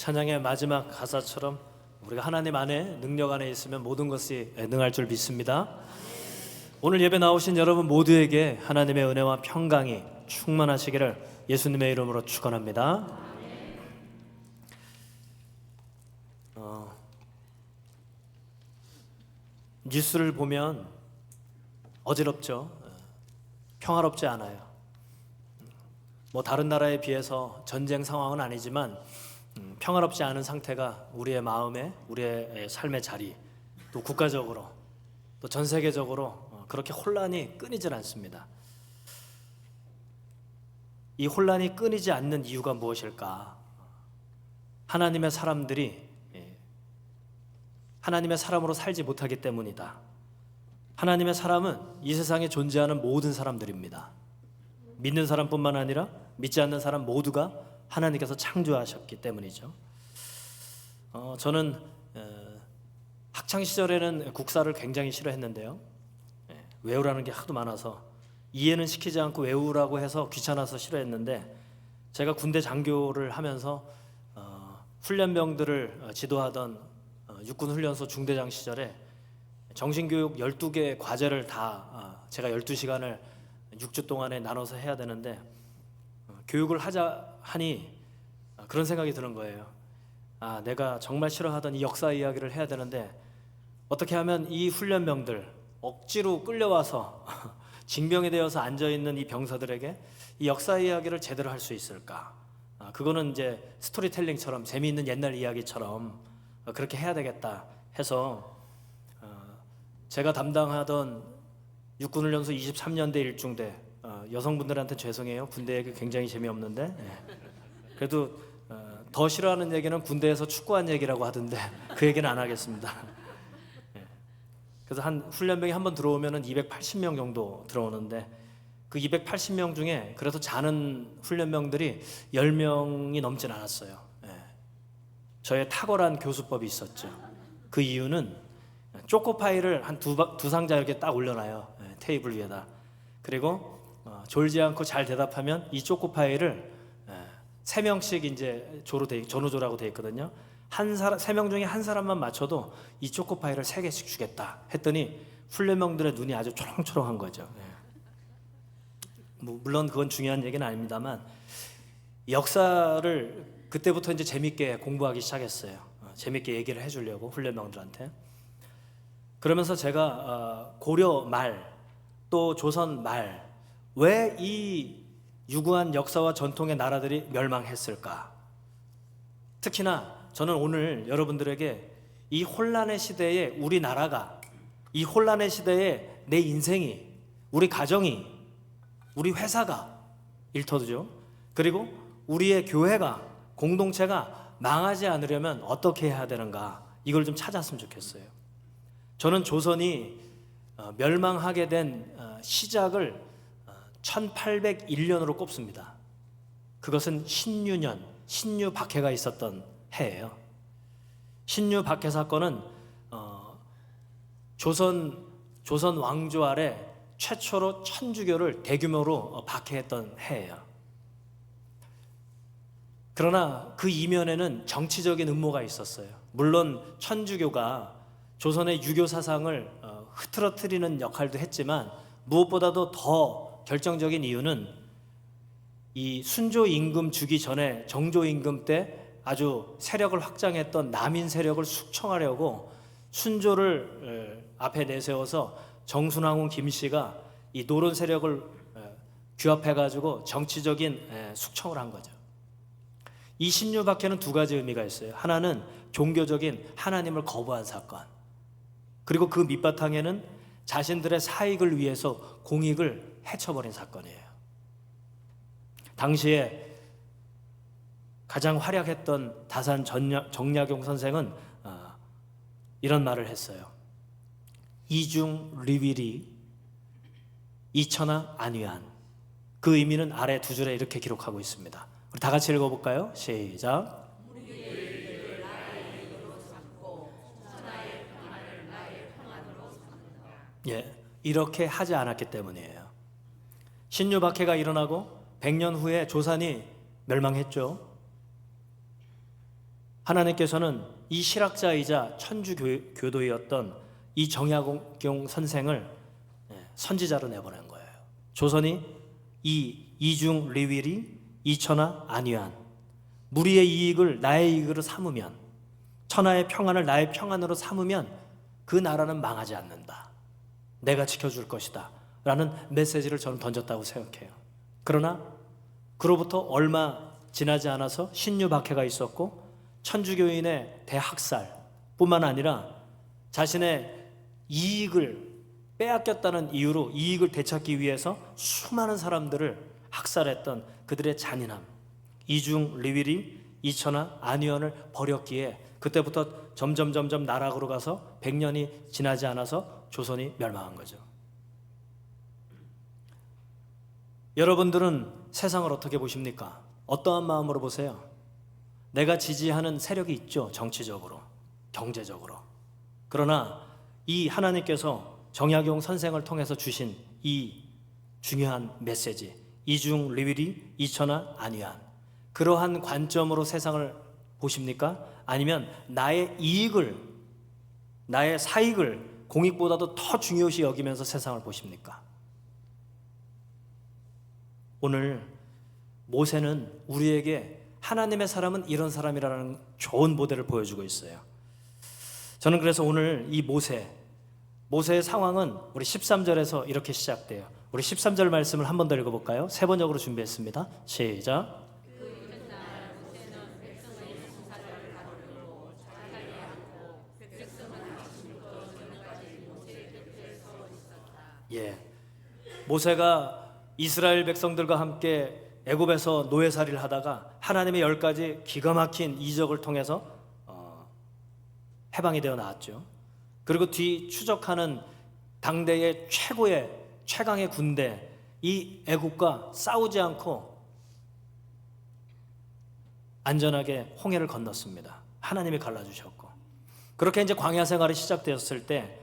찬양의 마지막 가사처럼 우리가 하나님 안에 능력 안에 있으면 모든 것이 능할 줄 믿습니다. 오늘 예배 나오신 여러분 모두에게 하나님의 은혜와 평강이 충만하시기를 예수님의 이름으로 축원합니다. 뉴스를 보면 어지럽죠. 평화롭지 않아요. 뭐 다른 나라에 비해서 전쟁 상황은 아니지만 평화롭지 않은 상태가 우리의 마음에, 우리의 삶의 자리, 또 국가적으로, 또 전 세계적으로 그렇게 혼란이 끊이질 않습니다. 이 혼란이 끊이지 않는 이유가 무엇일까? 하나님의 사람들이 하나님의 사람으로 살지 못하기 때문이다. 하나님의 사람은 이 세상에 존재하는 모든 사람들입니다. 믿는 사람뿐만 아니라 믿지 않는 사람 모두가 하나님께서 창조하셨기 때문이죠. 저는 학창 시절에는 국사를 굉장히 싫어했는데요. 외우라는 게 하도 많아서 이해는 시키지 않고 외우라고 해서 귀찮아서 싫어했는데, 제가 군대 장교를 하면서 훈련병들을 지도하던 육군훈련소 중대장 시절에 정신교육 12개 과제를 다 제가 12시간을 6주 동안에 나눠서 해야 되는데, 교육을 하자 하니 그런 생각이 드는 거예요. 내가 정말 싫어하던 이 역사 이야기를 해야 되는데 어떻게 하면 이 훈련병들 억지로 끌려와서 징병이 되어서 앉아있는 이 병사들에게 이 역사 이야기를 제대로 할 수 있을까? 그거는 이제 스토리텔링처럼 재미있는 옛날 이야기처럼 그렇게 해야 되겠다 해서 제가 담당하던 육군훈련소 23년대 일중대, 여성분들한테 죄송해요. 군대 얘기 굉장히 재미없는데 그래도 더 싫어하는 얘기는 군대에서 축구한 얘기라고 하던데 그 얘기는 안 하겠습니다. 그래서 한 훈련병이 한 번 들어오면은 280명 정도 들어오는데, 그 280명 중에 그래도 자는 훈련병들이 10명이 넘진 않았어요. 저의 탁월한 교수법이 있었죠. 그 이유는 초코파이를 한 두 상자 이렇게 딱 올려놔요. 테이블 위에다. 그리고 졸지 않고 잘 대답하면 이 초코파이를 3명씩 이제 전우조라고 돼 있거든요. 한 사람, 3명 중에 한 사람만 맞춰도 이 초코파이를 3개씩 주겠다 했더니 훈련병들의 눈이 아주 초롱초롱한 거죠. 물론 그건 중요한 얘기는 아닙니다만, 역사를 그때부터 이제 재밌게 공부하기 시작했어요. 재밌게 얘기를 해주려고 훈련병들한테. 그러면서 제가 고려 말, 또 조선 말, 왜 이 유구한 역사와 전통의 나라들이 멸망했을까? 특히나 저는 오늘 여러분들에게 이 혼란의 시대에 우리나라가, 이 혼란의 시대에 내 인생이, 우리 가정이, 우리 회사가 일터죠. 그리고 우리의 교회가, 공동체가 망하지 않으려면 어떻게 해야 되는가, 이걸 좀 찾았으면 좋겠어요. 저는 조선이 멸망하게 된 시작을 1801년으로 꼽습니다. 그것은 신유년, 신유박해가 있었던 해예요. 신유박해 사건은 조선 왕조 아래 최초로 천주교를 대규모로 박해했던 해예요. 그러나 그 이면에는 정치적인 음모가 있었어요. 물론 천주교가 조선의 유교 사상을 흐트러뜨리는 역할도 했지만, 무엇보다도 더 결정적인 이유는 이 순조 임금 주기 전에 정조 임금 때 아주 세력을 확장했던 남인 세력을 숙청하려고 순조를 앞에 내세워서 정순왕후 김씨가 이 노론 세력을 규합해가지고 정치적인 숙청을 한 거죠. 이 신유박해는 두 가지 의미가 있어요. 하나는 종교적인 하나님을 거부한 사건, 그리고 그 밑바탕에는 자신들의 사익을 위해서 공익을 해쳐버린 사건이에요. 당시에 가장 활약했던 다산 정약용 선생은 이런 말을 했어요. 이중 리위리 이천하 안위한. 그 의미는 아래 두 줄에 이렇게 기록하고 있습니다. 우리 다 같이 읽어볼까요? 시작. 이렇게 하지 않았기 때문이에요. 신유박해가 일어나고 100년 후에 조선이 멸망했죠. 하나님께서는 이 실학자이자 천주교도였던 이 정약용 선생을 선지자로 내보낸 거예요. 조선이 이 이중 리윌이 이천하 안위한, 무리의 이익을 나의 이익으로 삼으면, 천하의 평안을 나의 평안으로 삼으면 그 나라는 망하지 않는다. 내가 지켜줄 것이다 라는 메시지를 저는 던졌다고 생각해요. 그러나 그로부터 얼마 지나지 않아서 신유박해가 있었고, 천주교인의 대학살 뿐만 아니라 자신의 이익을 빼앗겼다는 이유로 이익을 되찾기 위해서 수많은 사람들을 학살했던 그들의 잔인함, 이중 리윌이 이천하 안위원을 버렸기에 그때부터 점점 나락으로 가서 100년이 지나지 않아서 조선이 멸망한 거죠. 여러분들은 세상을 어떻게 보십니까? 어떠한 마음으로 보세요? 내가 지지하는 세력이 있죠. 정치적으로, 경제적으로. 그러나 이 하나님께서 정약용 선생을 통해서 주신 이 중요한 메시지, 이중 리윌이 이천하 안위한, 그러한 관점으로 세상을 보십니까? 아니면 나의 이익을, 나의 사익을 공익보다도 더 중요시 여기면서 세상을 보십니까? 오늘 모세는 우리에게 하나님의 사람은 이런 사람이라는 좋은 모델을 보여주고 있어요. 저는 그래서 오늘 이 모세의 상황은 우리 13절에서 이렇게 시작돼요. 우리 13절 말씀을 한 번 더 읽어볼까요? 세 번역으로 준비했습니다. 시작. 예, 모세가 이스라엘 백성들과 함께 애굽에서 노예살이를 하다가 하나님의 10가지 기가 막힌 이적을 통해서 해방이 되어 나왔죠. 그리고 뒤 추적하는 당대의 최강의 군대, 이 애굽과 싸우지 않고 안전하게 홍해를 건넜습니다. 하나님이 갈라주셨고, 그렇게 이제 광야 생활이 시작되었을 때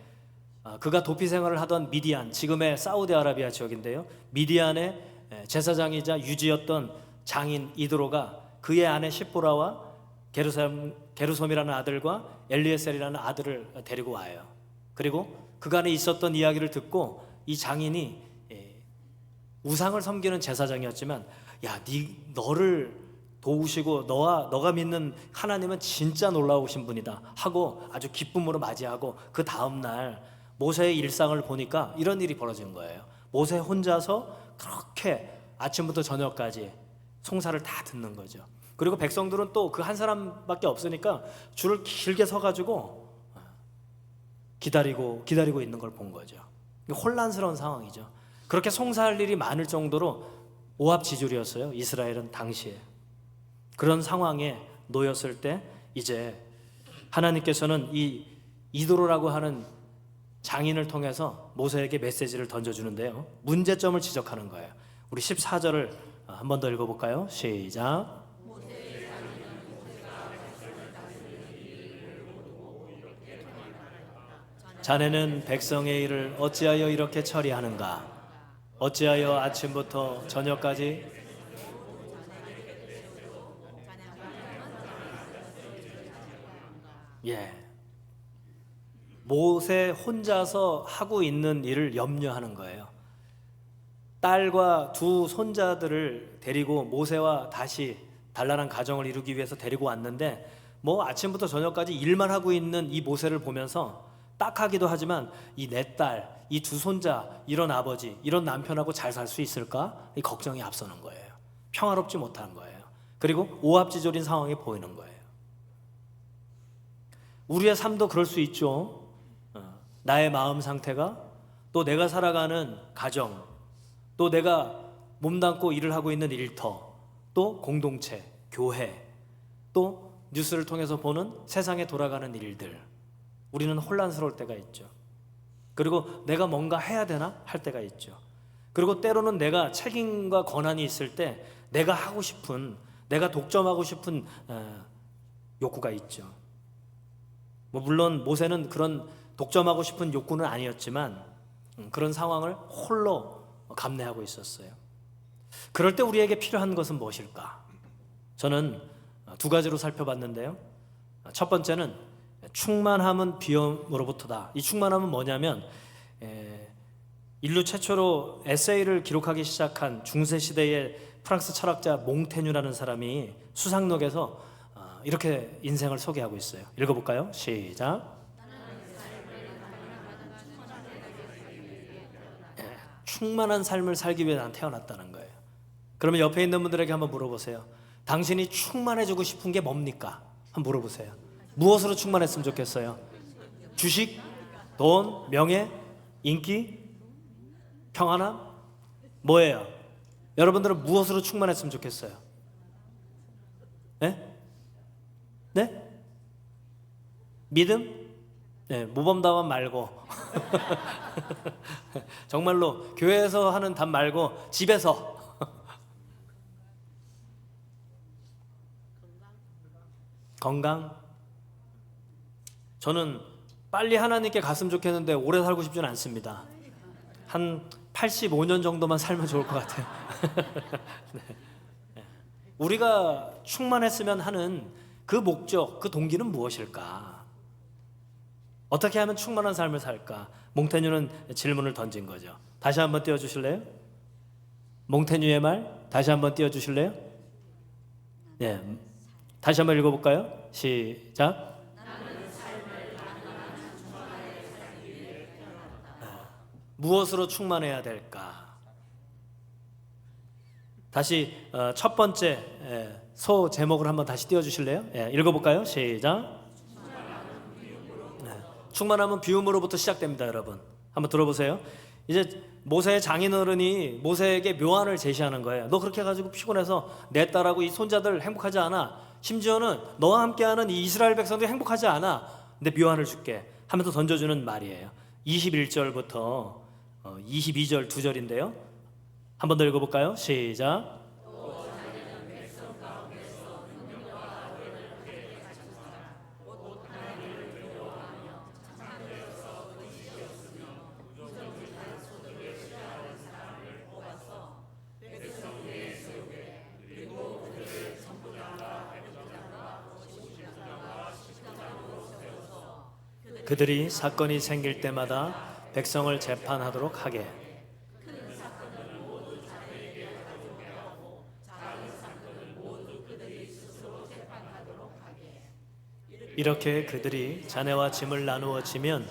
그가 도피 생활을 하던 미디안, 지금의 사우디아라비아 지역인데요, 미디안의 제사장이자 유지였던 장인 이드로가 그의 아내 십보라와 게르솜이라는 아들과 엘리에셀이라는 아들을 데리고 와요. 그리고 그간에 있었던 이야기를 듣고 이 장인이 우상을 섬기는 제사장이었지만, 야, 너를 도우시고 너가 믿는 하나님은 진짜 놀라우신 분이다 하고 아주 기쁨으로 맞이하고, 그 다음날 모세의 일상을 보니까 이런 일이 벌어진 거예요. 모세 혼자서 그렇게 아침부터 저녁까지 송사를 다 듣는 거죠. 그리고 백성들은 또 그 한 사람밖에 없으니까 줄을 길게 서가지고 기다리고 있는 걸 본 거죠. 혼란스러운 상황이죠. 그렇게 송사할 일이 많을 정도로 오합지졸이었어요, 이스라엘은 당시에. 그런 상황에 놓였을 때 이제 하나님께서는 이 이도로라고 하는 장인을 통해서 모세에게 메시지를 던져주는데요, 문제점을 지적하는 거예요. 우리 14절을 한 번 더 읽어볼까요? 시작. 자네는 백성의 일을 어찌하여 이렇게 처리하는가? 어찌하여 아침부터 저녁까지 모세 혼자서 하고 있는 일을 염려하는 거예요. 딸과 두 손자들을 데리고 모세와 다시 단란한 가정을 이루기 위해서 데리고 왔는데, 뭐 아침부터 저녁까지 일만 하고 있는 이 모세를 보면서 딱하기도 하지만 이 내 딸, 이 두 손자, 이런 아버지, 이런 남편하고 잘 살 수 있을까? 이 걱정이 앞서는 거예요. 평화롭지 못한 거예요. 그리고 오합지졸인 상황이 보이는 거예요. 우리의 삶도 그럴 수 있죠. 나의 마음 상태가, 또 내가 살아가는 가정, 또 내가 몸담고 일을 하고 있는 일터, 또 공동체, 교회, 또 뉴스를 통해서 보는 세상에 돌아가는 일들, 우리는 혼란스러울 때가 있죠. 그리고 내가 뭔가 해야 되나 할 때가 있죠. 그리고 때로는 내가 책임과 권한이 있을 때 내가 하고 싶은, 내가 독점하고 싶은 욕구가 있죠. 물론 모세는 그런 독점하고 싶은 욕구는 아니었지만 그런 상황을 홀로 감내하고 있었어요. 그럴 때 우리에게 필요한 것은 무엇일까? 저는 두 가지로 살펴봤는데요, 첫 번째는 충만함은 비움으로부터다. 이 충만함은 뭐냐면 인류 최초로 에세이를 기록하기 시작한 중세 시대의 프랑스 철학자 몽테뉴라는 사람이 수상록에서 이렇게 인생을 소개하고 있어요. 읽어볼까요? 시작. 충만한 삶을 살기 위해 난 태어났다는 거예요. 그러면 옆에 있는 분들에게 한번 물어보세요. 당신이 충만해지고 싶은 게 뭡니까? 한번 물어보세요. 무엇으로 충만했으면 좋겠어요? 주식, 돈, 명예, 인기, 평안함? 뭐예요? 여러분들은 무엇으로 충만했으면 좋겠어요? 네? 네? 믿음? 네, 모범답안 말고 정말로 교회에서 하는 답 말고 집에서 건강? 저는 빨리 하나님께 갔으면 좋겠는데 오래 살고 싶지는 않습니다. 한 85년 정도만 살면 좋을 것 같아요. 네. 우리가 충만했으면 하는 그 목적, 그 동기는 무엇일까? 어떻게 하면 충만한 삶을 살까? 몽테뉴는 질문을 던진 거죠. 다시 한번 띄워주실래요? 몽테뉴의 말 다시 한번 띄워주실래요? 네. 다시 한번 읽어볼까요? 시작. 무엇으로 충만해야 될까? 다시 첫 번째 소 제목을 한번 다시 띄워주실래요? 읽어볼까요? 시작. 충만함은 비움으로부터 시작됩니다, 여러분. 한번 들어보세요. 이제 모세의 장인어른이 모세에게 묘안을 제시하는 거예요. 너 그렇게 해가지고 피곤해서 내 딸하고 이 손자들 행복하지 않아. 심지어는 너와 함께하는 이 이스라엘 백성들이 행복하지 않아. 내 묘안을 줄게 하면서 던져주는 말이에요. 21절부터 22절 두 절인데요. 한 번 더 읽어볼까요? 시작. 그들이 사건이 생길 때마다 백성을 재판하도록 하게. 이렇게 그들이 자네와 짐을 나누어 지면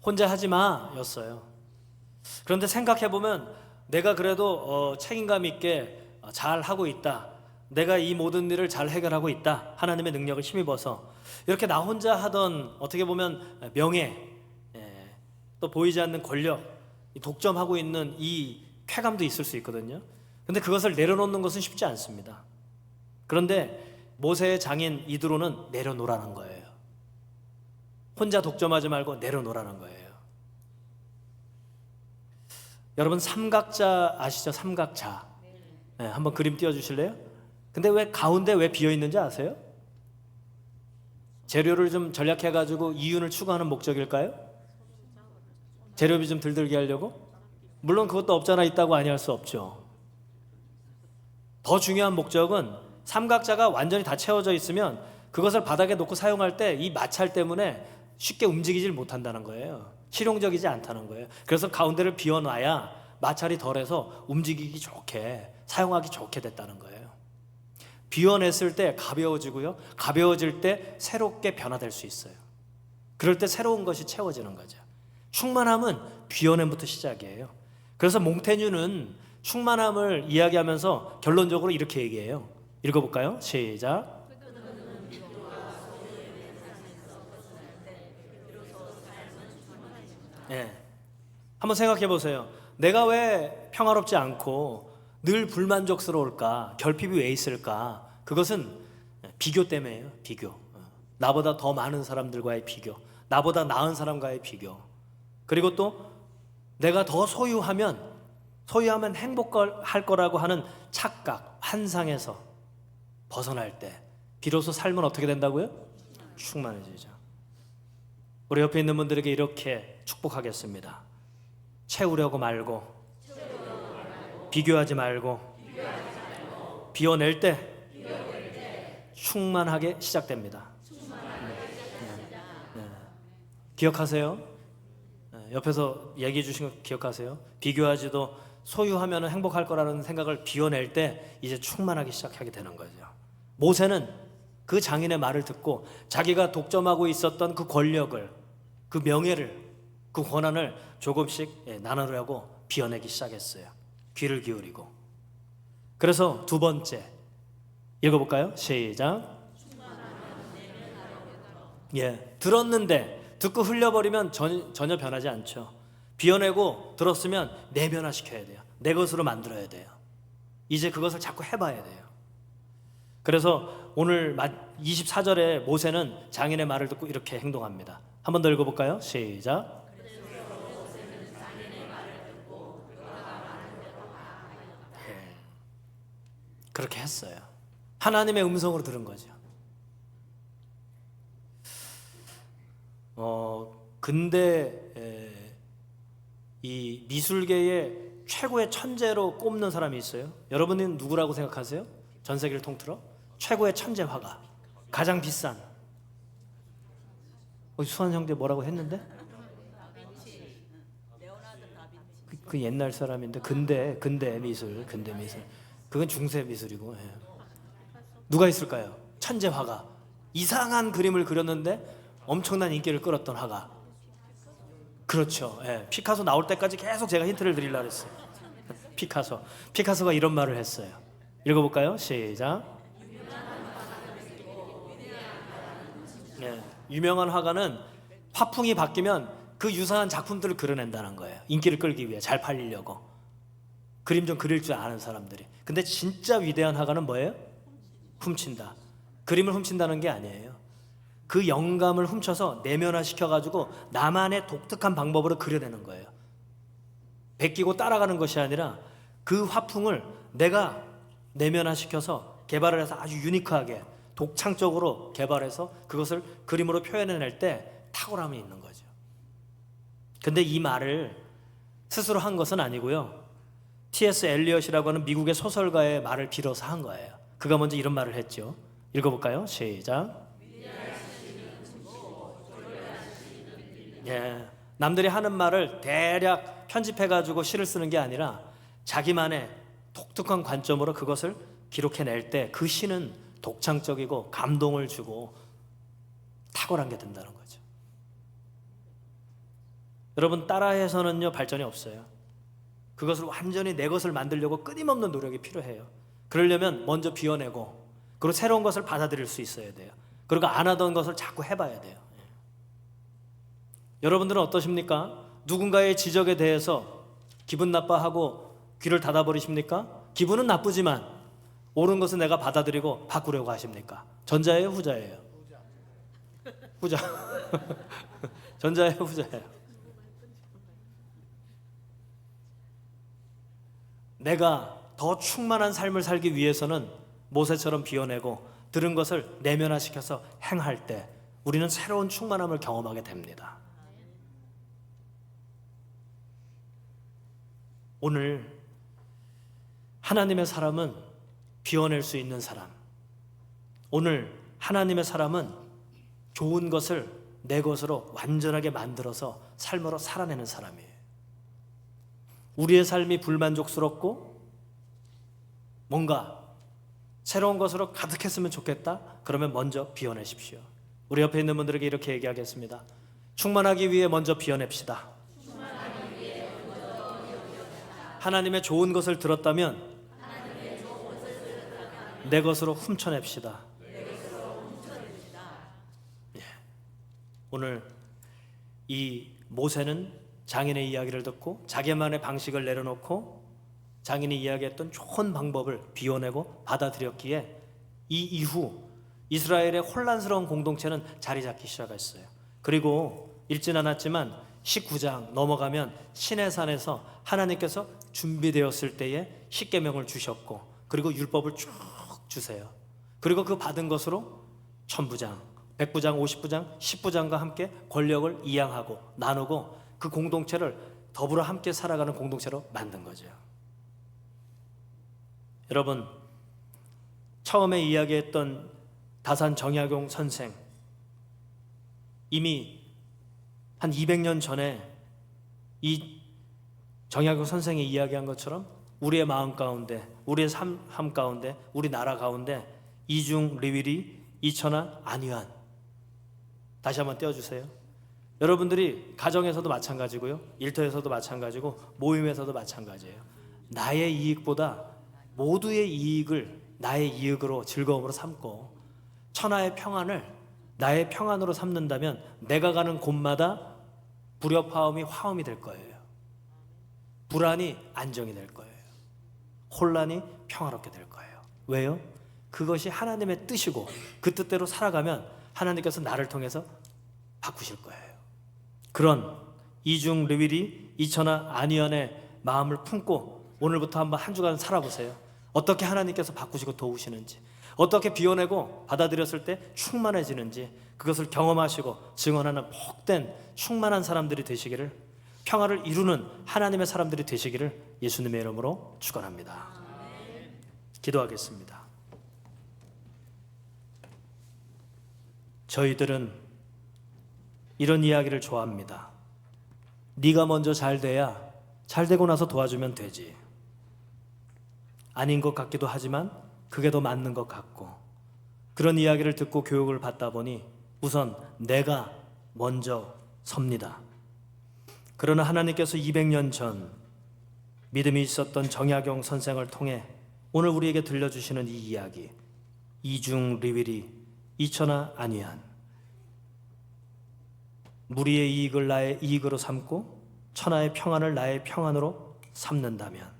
혼자 하지 마 였어요. 그런데 생각해보면 내가 그래도 책임감 있게 잘 하고 있다. 내가 이 모든 일을 잘 해결하고 있다. 하나님의 능력을 힘입어서 이렇게 나 혼자 하던 어떻게 보면 명예, 또 보이지 않는 권력, 독점하고 있는 이 쾌감도 있을 수 있거든요. 근데 그것을 내려놓는 것은 쉽지 않습니다. 그런데 모세의 장인 이드로는 내려놓으라는 거예요. 혼자 독점하지 말고 내려놓으라는 거예요. 여러분 삼각자 아시죠? 삼각자. 한번 그림 띄워주실래요? 근데 왜 가운데 왜 비어 있는지 아세요? 재료를 좀 절약해가지고 이윤을 추구하는 목적일까요? 재료비 좀 덜 들게 하려고? 물론 그것도 없잖아 있다고 아니할 수 없죠. 더 중요한 목적은 삼각자가 완전히 다 채워져 있으면 그것을 바닥에 놓고 사용할 때 이 마찰 때문에 쉽게 움직이질 못한다는 거예요. 실용적이지 않다는 거예요. 그래서 가운데를 비워놔야 마찰이 덜해서 움직이기 좋게, 사용하기 좋게 됐다는 거예요. 비워냈을 때 가벼워지고요. 가벼워질 때 새롭게 변화될 수 있어요. 그럴 때 새로운 것이 채워지는 거죠. 충만함은 비워냄부터 시작이에요. 그래서 몽테뉴는 충만함을 이야기하면서 결론적으로 이렇게 얘기해요. 읽어볼까요? 시작. 한번 생각해 보세요. 내가 왜 평화롭지 않고 늘 불만족스러울까? 결핍이 왜 있을까? 그것은 비교 때문에요. 비교. 나보다 더 많은 사람들과의 비교, 나보다 나은 사람과의 비교, 그리고 또 내가 더 소유하면 행복할 거라고 하는 착각, 환상에서 벗어날 때 비로소 삶은 어떻게 된다고요? 충만해지죠. 우리 옆에 있는 분들에게 이렇게 축복하겠습니다. 채우려고 말고, 비교하지 말고, 비워낼 때 충만하게 시작됩니다. 기억하세요? 옆에서 얘기해 주신 거 기억하세요? 비교하지도 소유하면 행복할 거라는 생각을 비워낼 때 이제 충만하기 시작하게 되는 거죠. 모세는 그 장인의 말을 듣고 자기가 독점하고 있었던 그 권력을, 그 명예를, 그 권한을 조금씩 나누려고 비워내기 시작했어요. 귀를 기울이고. 그래서 두 번째 읽어볼까요? 시작. 들었는데 듣고 흘려버리면 전혀 변하지 않죠. 비워내고 들었으면 내면화시켜야 돼요. 내 것으로 만들어야 돼요. 이제 그것을 자꾸 해봐야 돼요. 그래서 오늘 24절에 모세는 장인의 말을 듣고 이렇게 행동합니다. 한 번 더 읽어볼까요? 시작. 그렇게 했어요. 하나님의 음성으로 들은 거죠. 근데 이 미술계의 최고의 천재로 꼽는 사람이 있어요. 여러분은 누구라고 생각하세요? 전 세계를 통틀어 최고의 천재 화가, 가장 비싼. 수환 형제 뭐라고 했는데? 그 옛날 사람인데 근대 미술. 그건 중세 미술이고. 누가 있을까요? 천재 화가. 이상한 그림을 그렸는데 엄청난 인기를 끌었던 화가. 그렇죠. 피카소 나올 때까지 계속 제가 힌트를 드리려고 했어요. 피카소가 이런 말을 했어요. 읽어볼까요? 시작. 유명한 화가는 화풍이 바뀌면 그 유사한 작품들을 그려낸다는 거예요. 인기를 끌기 위해, 잘 팔리려고. 그림 좀 그릴 줄 아는 사람들이. 근데 진짜 위대한 화가는 뭐예요? 훔친다. 그림을 훔친다는 게 아니에요. 그 영감을 훔쳐서 내면화시켜가지고 나만의 독특한 방법으로 그려내는 거예요. 베끼고 따라가는 것이 아니라 그 화풍을 내가 내면화시켜서 개발을 해서 아주 유니크하게 독창적으로 개발해서 그것을 그림으로 표현해낼 때 탁월함이 있는 거죠. 근데 이 말을 스스로 한 것은 아니고요. T.S. 엘리엇이라고 하는 미국의 소설가의 말을 빌어서 한 거예요. 그가 먼저 이런 말을 했죠. 읽어볼까요? 시작. 남들이 하는 말을 대략 편집해가지고 시를 쓰는 게 아니라 자기만의 독특한 관점으로 그것을 기록해낼 때 그 시는 독창적이고 감동을 주고 탁월한 게 된다는 거죠. 여러분, 따라해서는요 발전이 없어요. 그것을 완전히 내 것을 만들려고 끊임없는 노력이 필요해요. 그러려면 먼저 비워내고 그리고 새로운 것을 받아들일 수 있어야 돼요. 그리고 안 하던 것을 자꾸 해봐야 돼요. 여러분들은 어떠십니까? 누군가의 지적에 대해서 기분 나빠하고 귀를 닫아버리십니까? 기분은 나쁘지만 옳은 것은 내가 받아들이고 바꾸려고 하십니까? 전자예요, 후자예요? 후자. 전자예요, 후자예요? 내가 더 충만한 삶을 살기 위해서는 모세처럼 비워내고 들은 것을 내면화시켜서 행할 때 우리는 새로운 충만함을 경험하게 됩니다. 오늘 하나님의 사람은 비워낼 수 있는 사람, 오늘 하나님의 사람은 좋은 것을 내 것으로 완전하게 만들어서 삶으로 살아내는 사람이에요. 우리의 삶이 불만족스럽고 뭔가 새로운 것으로 가득했으면 좋겠다? 그러면 먼저 비워내십시오. 우리 옆에 있는 분들에게 이렇게 얘기하겠습니다. 충만하기 위해 먼저 비워냅시다. 하나님의 좋은 것을 들었다면 내 것으로 훔쳐냅시다. 오늘 이 모세는 장인의 이야기를 듣고 자기만의 방식을 내려놓고 장인이 이야기했던 좋은 방법을 비워내고 받아들였기에 이 이후 이스라엘의 혼란스러운 공동체는 자리 잡기 시작했어요. 그리고 읽진 않았지만 19장 넘어가면 시내산에서 하나님께서 준비되었을 때에 십계명을 주셨고 그리고 율법을 쭉 주세요. 그리고 그 받은 것으로 천부장, 백부장, 50부장, 10부장과 함께 권력을 이양하고 나누고 그 공동체를 더불어 함께 살아가는 공동체로 만든 거죠. 여러분, 처음에 이야기했던 다산 정약용 선생, 이미 한 200년 전에 이 정약용 선생이 이야기한 것처럼 우리의 마음 가운데, 우리의 삶 가운데, 우리 나라 가운데 이중 리위리 이천하 안위한, 다시 한번 떼어주세요. 여러분들이 가정에서도 마찬가지고요, 일터에서도 마찬가지고 모임에서도 마찬가지예요. 나의 이익보다 모두의 이익을 나의 이익으로, 즐거움으로 삼고 천하의 평안을 나의 평안으로 삼는다면 내가 가는 곳마다 불협화음이 화음이 될 거예요. 불안이 안정이 될 거예요. 혼란이 평화롭게 될 거예요. 왜요? 그것이 하나님의 뜻이고 그 뜻대로 살아가면 하나님께서 나를 통해서 바꾸실 거예요. 그런 이중 르위리 이천하 안위안의 마음을 품고 오늘부터 한번 한 주간 살아보세요. 어떻게 하나님께서 바꾸시고 도우시는지, 어떻게 비워내고 받아들였을 때 충만해지는지, 그것을 경험하시고 증언하는 복된 충만한 사람들이 되시기를, 평화를 이루는 하나님의 사람들이 되시기를 예수님의 이름으로 축원합니다. 기도하겠습니다. 저희들은 이런 이야기를 좋아합니다. 네가 먼저 잘 돼야 잘 되고 나서 도와주면 되지. 아닌 것 같기도 하지만 그게 더 맞는 것 같고, 그런 이야기를 듣고 교육을 받다 보니 우선 내가 먼저 섭니다. 그러나 하나님께서 200년 전 믿음이 있었던 정약용 선생을 통해 오늘 우리에게 들려주시는 이 이야기, 이중 리위리 이천하 안위안, 무리의 이익을 나의 이익으로 삼고 천하의 평안을 나의 평안으로 삼는다면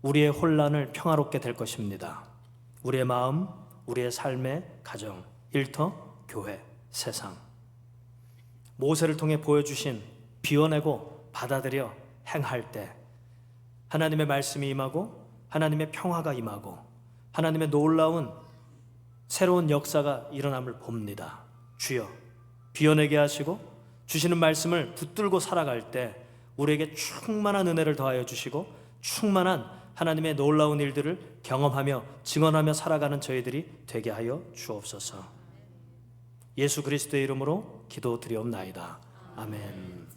우리의 혼란을 평화롭게 될 것입니다. 우리의 마음, 우리의 삶의 가정, 일터, 교회, 세상, 모세를 통해 보여주신 비워내고 받아들여 행할 때 하나님의 말씀이 임하고 하나님의 평화가 임하고 하나님의 놀라운 새로운 역사가 일어남을 봅니다. 주여 비워내게 하시고 주시는 말씀을 붙들고 살아갈 때 우리에게 충만한 은혜를 더하여 주시고 충만한 하나님의 놀라운 일들을 경험하며 증언하며 살아가는 저희들이 되게 하여 주옵소서. 예수 그리스도의 이름으로 기도드리옵나이다. 아멘.